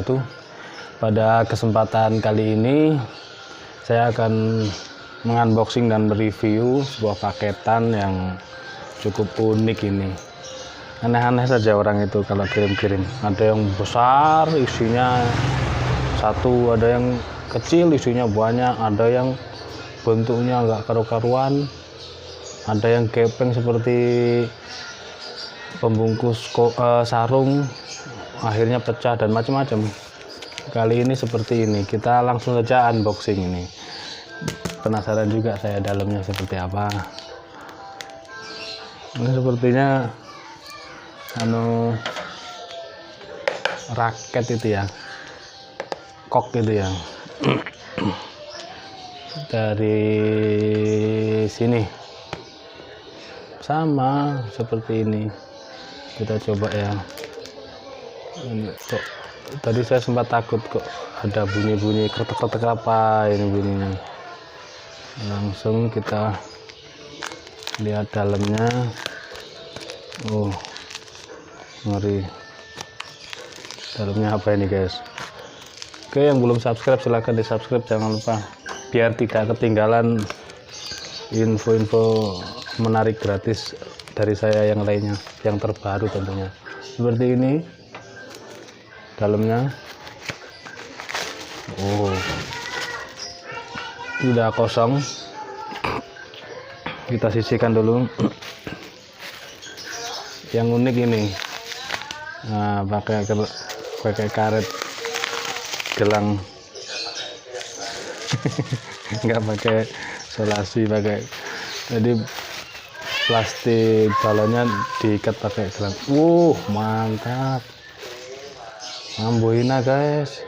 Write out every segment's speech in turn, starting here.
wabarakatuh. Pada kesempatan kali ini saya akan mengunboxing dan mereview sebuah paketan yang cukup unik ini. Aneh-aneh saja orang itu kalau kirim-kirim. Ada yang besar isinya satu, ada yang kecil isinya banyak, ada yang bentuknya nggak karu-karuan, ada yang gepeng seperti pembungkus sarung akhirnya pecah dan macam-macam. Kali ini seperti ini, kita langsung saja unboxing ini. Penasaran juga saya dalamnya seperti apa. Ini sepertinya raket itu ya, kok itu ya. Dari sini sama seperti ini. Kita coba ya. Ini kok tadi saya sempat takut kok ada bunyi-bunyi kretek-kretek apa ini bunyinya. Langsung kita lihat dalamnya. Oh, ngeri. Dalamnya apa ini guys? Oke, yang belum subscribe silahkan di subscribe, jangan lupa biar tidak ketinggalan info-info menarik gratis dari saya yang lainnya, yang terbaru tentunya. Seperti ini dalamnya. Oh, sudah kosong. Kita sisihkan dulu. Yang unik ini, nah, pakai karet gelang. Nggak pakai solasi, pakai jadi plastik balonnya diikat pakai gelang. Mantap. Amboina guys.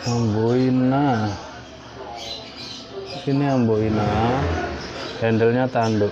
Amboina. Ini amboina. Handle-nya tanduk.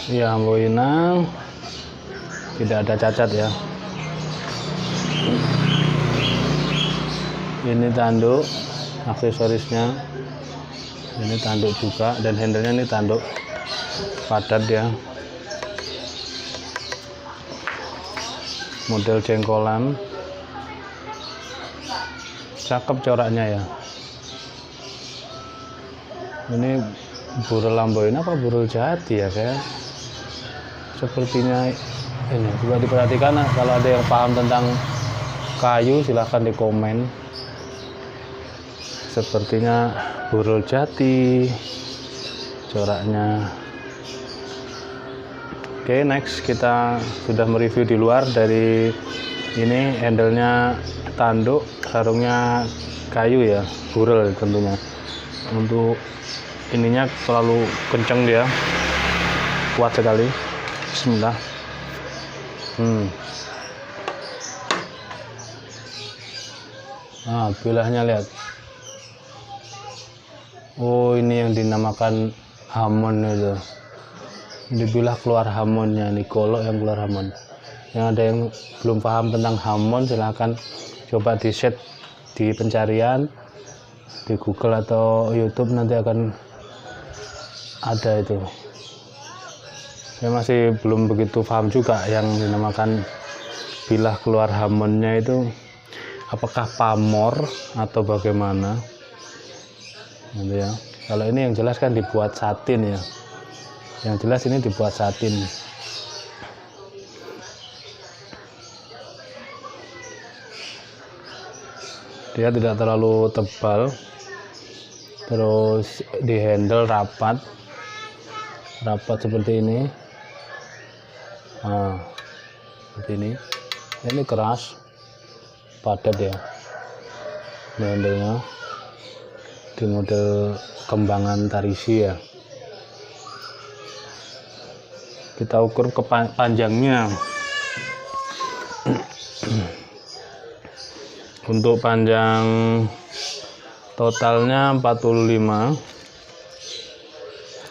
Ya, amboina. Tidak ada cacat ya. Ini tanduk. Aksesorisnya ini tanduk juga, dan handle-nya ini tanduk padat ya, model jengkolan. Cakep coraknya ya. Ini burul amboina apa burul jati ya, saya sepertinya ini. Coba diperhatikan, kalau ada yang paham tentang kayu silahkan di komen. Sepertinya burul jati coraknya. Oke, next kita sudah mereview di luar. Dari ini handle-nya tanduk, sarungnya kayu ya, burul tentunya. Untuk ininya terlalu kenceng dia, kuat sekali. Bismillah. Nah, bilahnya lihat. Oh, ini yang dinamakan hamon itu. Dibilah keluar hamonnya, ini golok yang keluar hamon. Yang ada yang belum paham tentang hamon, silahkan coba di search di pencarian di Google atau YouTube, nanti akan ada itu. Saya masih belum begitu paham juga yang dinamakan bilah keluar hamonnya itu, apakah pamor atau bagaimana gitu ya. Kalau ini yang jelas kan dibuat satin ya, yang jelas ini dibuat satin. Dia tidak terlalu tebal, terus di handle rapat seperti ini. Nah, seperti ini. Ini keras, padat ya. Ini handle-nya di model kembangan tarisi ya. Kita ukur ke panjangnya. Untuk panjang totalnya 45.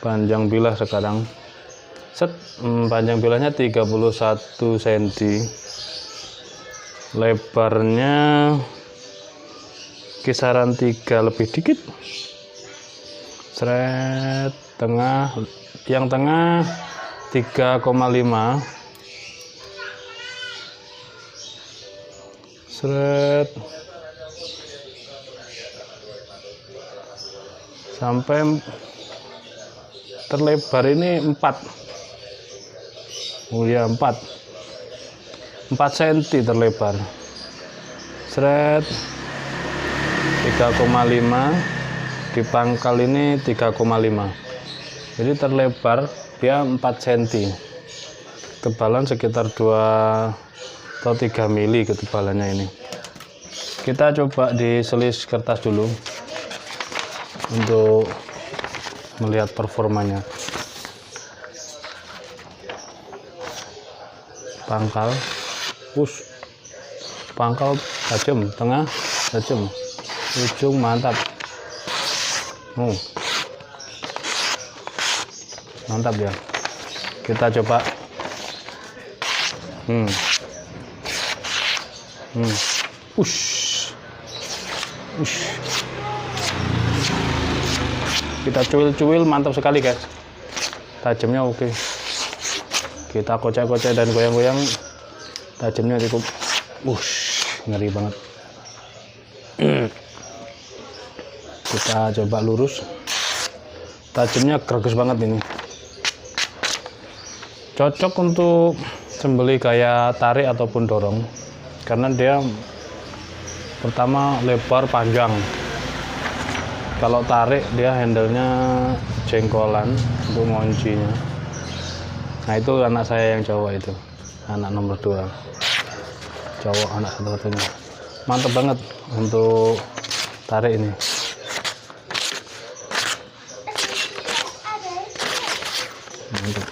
Panjang bilah sekarang panjang bilahnya 31 cm. Lebarnya kisaran 3 lebih dikit. Seret, tengah, yang tengah 3,5. Seret sampai terlebar ini 4. Oh ya, 4 cm terlebar. Seret 3,5, di pangkal ini 3,5. Jadi terlebar dia 4 cm. Ketebalan sekitar 2 atau 3 mili ketebalannya ini. Kita coba diselis kertas dulu untuk melihat performanya. Pangkal, pangkal tajam, tengah tajam, ujung mantap. Mantap ya. Kita coba. Kita cuil-cuil, mantap sekali guys. Tajamnya oke. Kita kocek-kocek dan goyang-goyang, tajamnya cukup. Ngeri banget. Kita coba lurus. Tajamnya greges banget ini. Cocok untuk sembelih kayak tarik ataupun dorong, karena dia pertama lebar panjang. Kalau tarik dia handle-nya jengkolan untuk ngoncinya. Nah itu anak saya yang cowok itu, anak nomor 2, cowok, anak satu-satunya. Mantap banget untuk tarik ini. Mantap.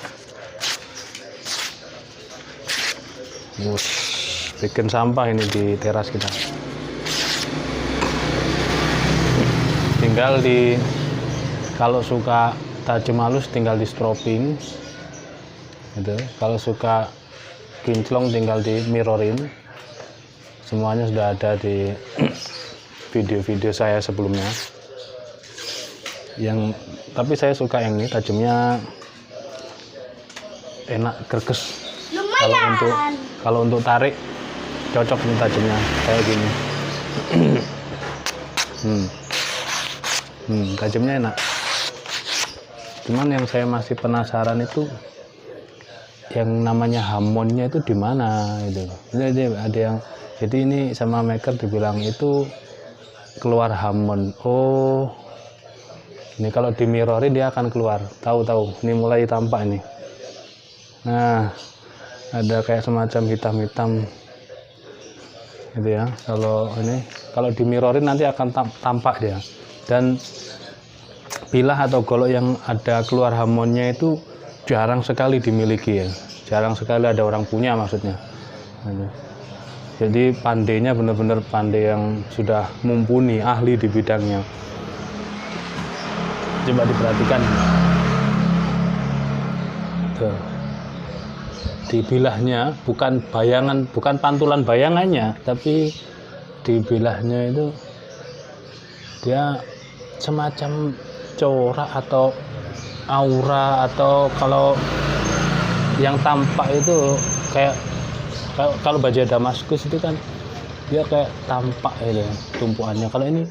Bikin sampah ini di teras kita. Tinggal kalau suka tajam halus tinggal di stropping gitu. Kalau suka kinclong tinggal di mirrorin. Semuanya sudah ada di video-video saya sebelumnya. Tapi saya suka yang ini, tajamnya enak, greges. Kalau untuk tarik cocok nih tajamnya kayak gini. Tajamnya enak. Cuman yang saya masih penasaran itu yang namanya Hammonnya itu di mana itu. Jadi ada yang, jadi ini sama maker dibilang itu keluar Hammon. Oh, ini kalau di mirrorin dia akan keluar. Tahu-tahu. Ini mulai tampak ini. Nah, ada kayak semacam hitam-hitam gitu ya. Kalau di mirrorin nanti akan tampak dia. Dan bilah atau golok yang ada keluar Hammonnya itu jarang sekali dimiliki ya. Jarang sekali ada orang punya maksudnya. Jadi pandainya benar-benar pandai yang sudah mumpuni, ahli di bidangnya. Coba diperhatikan. Tuh. Di bilahnya bukan pantulan bayangannya, tapi di bilahnya itu dia semacam corak atau aura, atau kalau yang tampak itu kayak kalau baja Damaskus itu kan dia kayak tampak gitu ya, tumpuannya. Kalau ini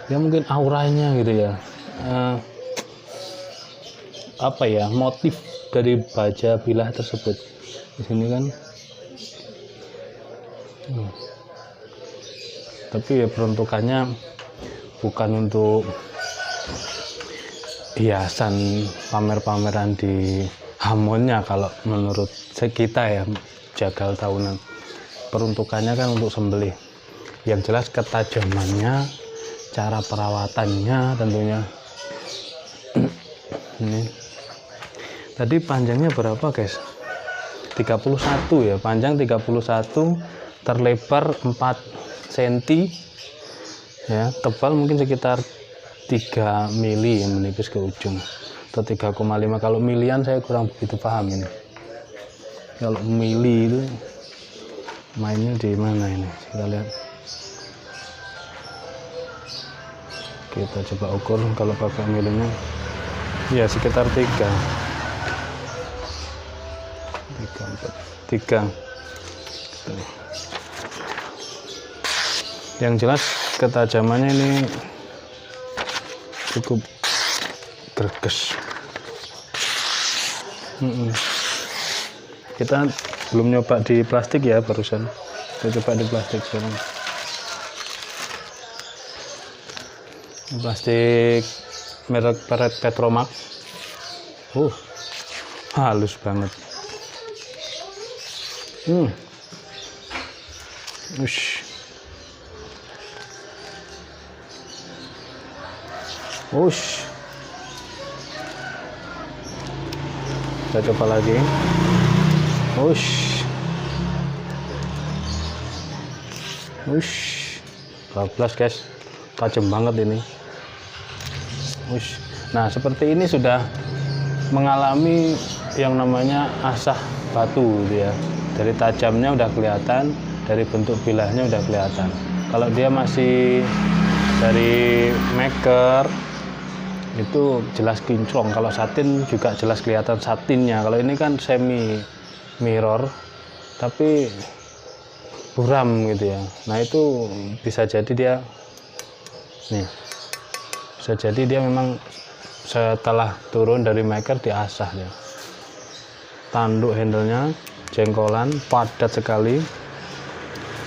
ya mungkin auranya gitu ya, apa ya, motif dari baja bilah tersebut di sini kan. Tapi ya peruntukannya bukan untuk hiasan pamer-pameran di Hammonnya. Kalau menurut kita ya, jagal tahunan, peruntukannya kan untuk sembelih. Yang jelas ketajamannya, cara perawatannya tentunya. Ini tadi panjangnya berapa guys? 31 ya, panjang 31, terlebar 4 cm ya, tebal mungkin sekitar 3 mili yang menipis ke ujung, atau 3,5. Kalau milian saya kurang begitu paham ini. Kalau mili itu mainnya di mana ini, kita lihat. Kita coba ukur kalau pakai milinya ya sekitar 3 yang jelas ketajamannya ini cukup greges. Kita belum nyoba di plastik ya, barusan kita coba di plastik sekarang. Plastik merek Petromax. Halus banget. Ush. Kita coba lagi. Bablas guys, tajam banget ini. Nah seperti ini sudah mengalami yang namanya asah batu gitu ya. Dari tajamnya udah kelihatan, dari bentuk bilahnya udah kelihatan. Kalau dia masih dari maker itu jelas kinclong. Kalau satin juga jelas kelihatan satinnya. Kalau ini kan semi mirror tapi buram gitu ya. Nah itu bisa jadi dia bisa jadi dia memang setelah turun dari maker diasah ya. Tanduk handlenya jengkolan, padat sekali.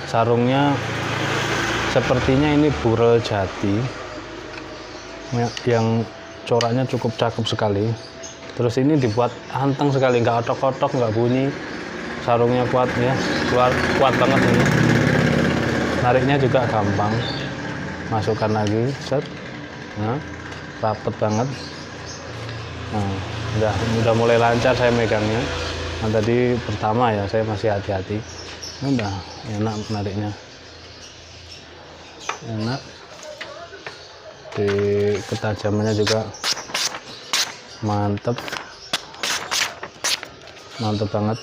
Sarungnya sepertinya ini burel jati yang coraknya cukup cakep sekali. Terus ini dibuat anteng sekali, nggak otok-otok, nggak bunyi. Sarungnya kuat ya, kuat banget ini. Nariknya juga gampang. Masukkan lagi, set. Nah, rapet banget. Nah, udah mulai lancar saya megangnya. Nah, tadi pertama ya saya masih hati-hati. Udah enak nariknya. Enak. Di ketajamannya juga mantep banget.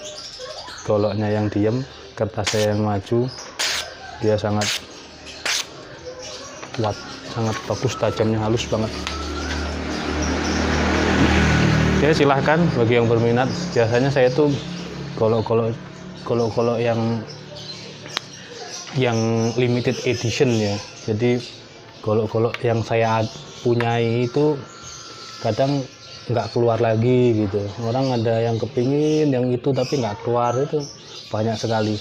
Goloknya yang diem, kertasnya yang maju, dia sangat kuat, sangat bagus, tajamnya halus banget. Ya silahkan bagi yang berminat. Biasanya saya tuh golok-golok yang limited edition ya. Jadi golok-golok yang saya punyai itu kadang nggak keluar lagi gitu. Orang ada yang kepingin yang itu tapi nggak keluar, itu banyak sekali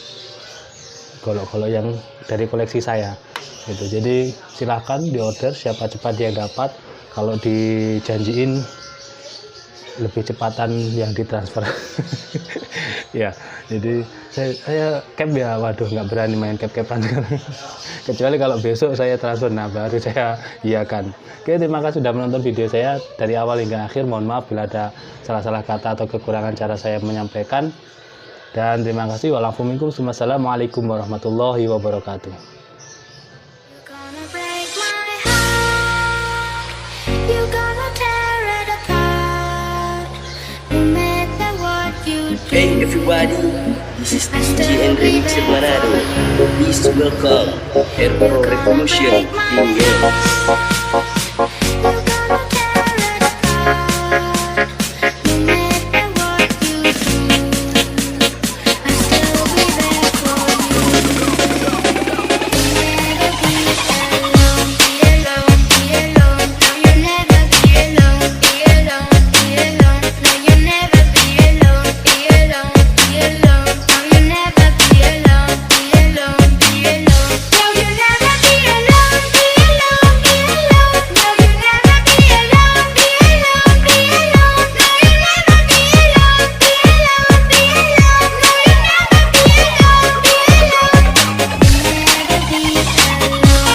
golok-golok yang dari koleksi saya gitu. Jadi silahkan diorder, siapa cepat dia dapat. Kalau dijanjiin lebih cepatan yang ditransfer. Ya jadi saya cap ya, waduh nggak berani main cap-capan sekarang. Kecuali kalau besok saya transfer, nah baru saya iakan. Oke, terima kasih sudah menonton video saya dari awal hingga akhir. Mohon maaf bila ada salah-salah kata atau kekurangan cara saya menyampaikan. Dan terima kasih. Wassalamualaikum warahmatullahi wabarakatuh. Hey everybody, this is DJ and Remix Manado. Please welcome Air Pro Revolution in here.